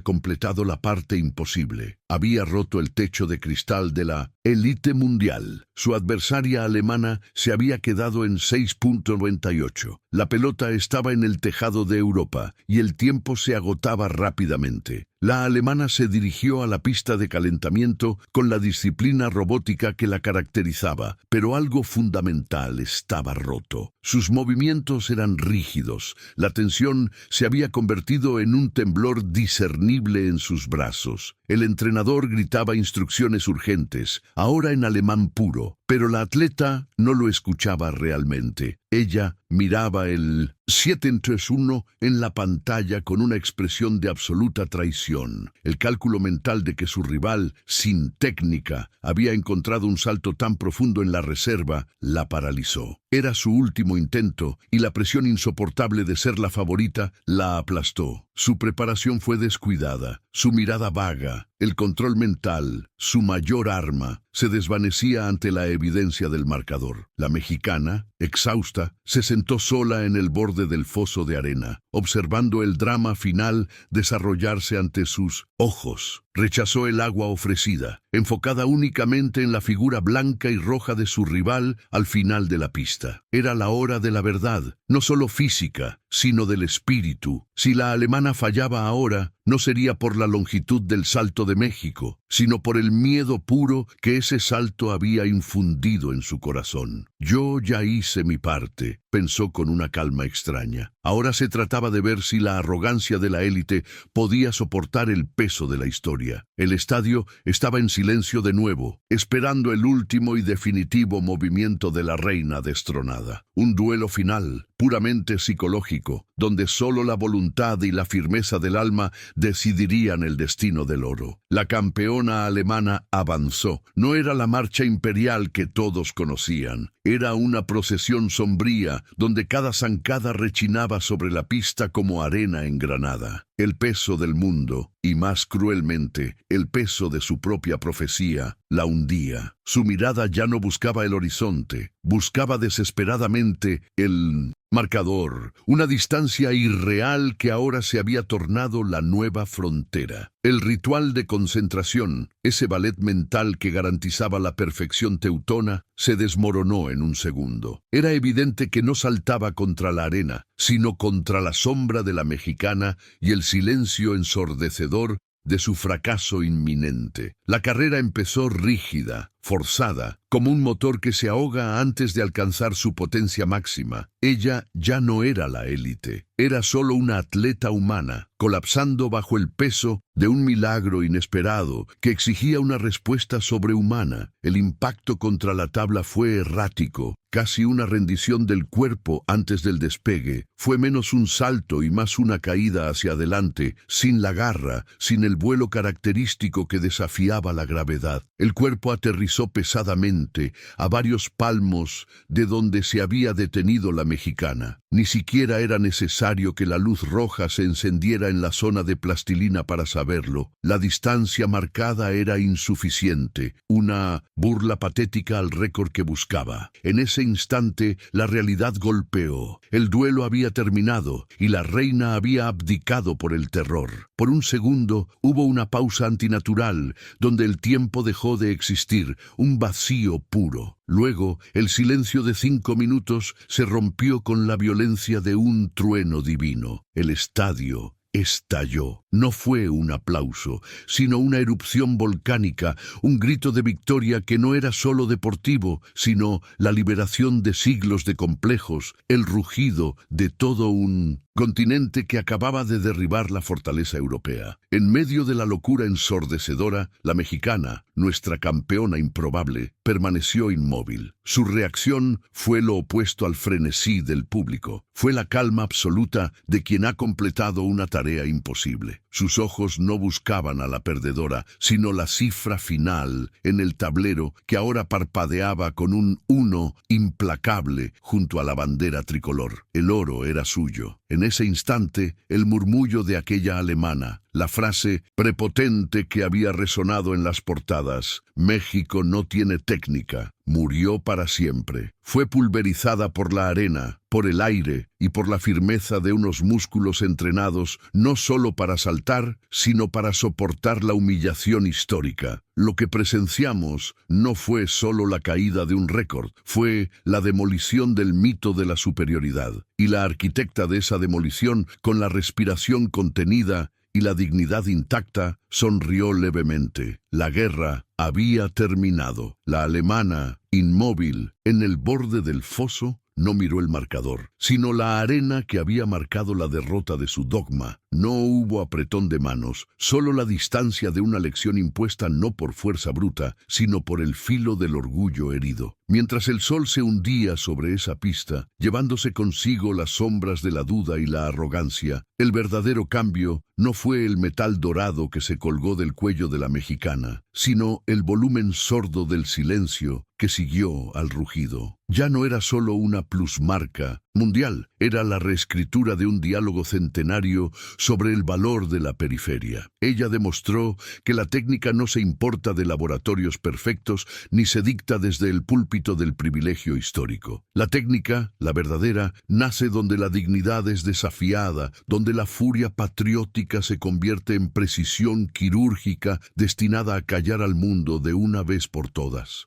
completado la parte imposible. Había roto el techo de cristal de la élite mundial. Su adversaria alemana se había quedado en 6.98. La pelota estaba en el tejado de Europa y el tiempo se agotaba rápidamente. La alemana se dirigió a la pista de calentamiento con la disciplina robótica que la caracterizaba, pero algo fundamental estaba roto. Sus movimientos eran rígidos. La tensión se había convertido en un temblor discernible en sus brazos. El entrenador gritaba instrucciones urgentes, ahora en alemán puro, pero la atleta no lo escuchaba realmente. Ella miraba el 7-3-1 en la pantalla con una expresión de absoluta traición. El cálculo mental de que su rival, sin técnica, había encontrado un salto tan profundo en la reserva, la paralizó. Era su último intento y la presión insoportable de ser la favorita la aplastó. Su preparación fue descuidada, su mirada vaga, el control mental, su mayor arma, se desvanecía ante la evidencia del marcador. La mexicana, exhausta, se sentó sola en el borde del foso de arena, observando el drama final desarrollarse ante sus ojos. Rechazó el agua ofrecida, enfocada únicamente en la figura blanca y roja de su rival al final de la pista. Era la hora de la verdad, no solo física, sino del espíritu. Si la alemana fallaba ahora, no sería por la longitud del salto de México, sino por el miedo puro que ese salto había infundido en su corazón. Yo ya hice mi parte, pensó con una calma extraña. Ahora se trataba de ver si la arrogancia de la élite podía soportar el peso de la historia. El estadio estaba en silencio de nuevo, esperando el último y definitivo movimiento de la reina destronada. Un duelo final, puramente psicológico, donde solo la voluntad y la firmeza del alma decidirían el destino del oro. La campeona alemana avanzó. No era la marcha imperial que todos conocían. Era una procesión sombría, donde cada zancada rechinaba sobre la pista como arena engranada. El peso del mundo, y más cruelmente, el peso de su propia profecía, la hundía. Su mirada ya no buscaba el horizonte, buscaba desesperadamente el marcador, una distancia irreal que ahora se había tornado la nueva frontera. El ritual de concentración, ese ballet mental que garantizaba la perfección teutona, se desmoronó en un segundo. Era evidente que no saltaba contra la arena, sino contra la sombra de la mexicana y el silencio ensordecedor de su fracaso inminente. La carrera empezó rígida, forzada, como un motor que se ahoga antes de alcanzar su potencia máxima. Ella ya no era la élite, era solo una atleta humana, colapsando bajo el peso de un milagro inesperado que exigía una respuesta sobrehumana. El impacto contra la tabla fue errático, casi una rendición del cuerpo antes del despegue. Fue menos un salto y más una caída hacia adelante, sin la garra, sin el vuelo característico que desafiaba la gravedad. El cuerpo aterrizó pesadamente a varios palmos de donde se había detenido la mexicana. Ni siquiera era necesario que la luz roja se encendiera en la zona de plastilina para saberlo. La distancia marcada era insuficiente, una burla patética al récord que buscaba. En ese instante, la realidad golpeó. El duelo había terminado y la reina había abdicado por el terror. Por un segundo hubo una pausa antinatural, donde el tiempo dejó de existir, un vacío puro. Luego, el silencio de 5 minutos se rompió con la violencia de un trueno divino. El estadio estalló. No fue un aplauso, sino una erupción volcánica, un grito de victoria que no era solo deportivo, sino la liberación de siglos de complejos, el rugido de todo un continente que acababa de derribar la fortaleza europea. En medio de la locura ensordecedora, la mexicana, nuestra campeona improbable, permaneció inmóvil. Su reacción fue lo opuesto al frenesí del público. Fue la calma absoluta de quien ha completado una tarea imposible. Sus ojos no buscaban a la perdedora, sino la cifra final en el tablero que ahora parpadeaba con un 1 implacable junto a la bandera tricolor. El oro era suyo. En ese instante, el murmullo de aquella alemana, la frase prepotente que había resonado en las portadas, «México no tiene técnica», murió para siempre. Fue pulverizada por la arena, por el aire y por la firmeza de unos músculos entrenados no solo para saltar, sino para soportar la humillación histórica. Lo que presenciamos no fue solo la caída de un récord, fue la demolición del mito de la superioridad. Y la arquitecta de esa demolición, con la respiración contenida y la dignidad intacta, sonrió levemente. La guerra había terminado. La alemana, inmóvil, en el borde del foso, no miró el marcador, sino la arena que había marcado la derrota de su dogma. No hubo apretón de manos, solo la distancia de una lección impuesta no por fuerza bruta, sino por el filo del orgullo herido. Mientras el sol se hundía sobre esa pista, llevándose consigo las sombras de la duda y la arrogancia, el verdadero cambio no fue el metal dorado que se colgó del cuello de la mexicana, sino el volumen sordo del silencio que siguió al rugido. Ya no era solo una plusmarca mundial, era la reescritura de un diálogo centenario sobre el valor de la periferia. Ella demostró que la técnica no se importa de laboratorios perfectos ni se dicta desde el púlpito del privilegio histórico. La técnica, la verdadera, nace donde la dignidad es desafiada, donde la furia patriótica se convierte en precisión quirúrgica destinada a callar al mundo de una vez por todas.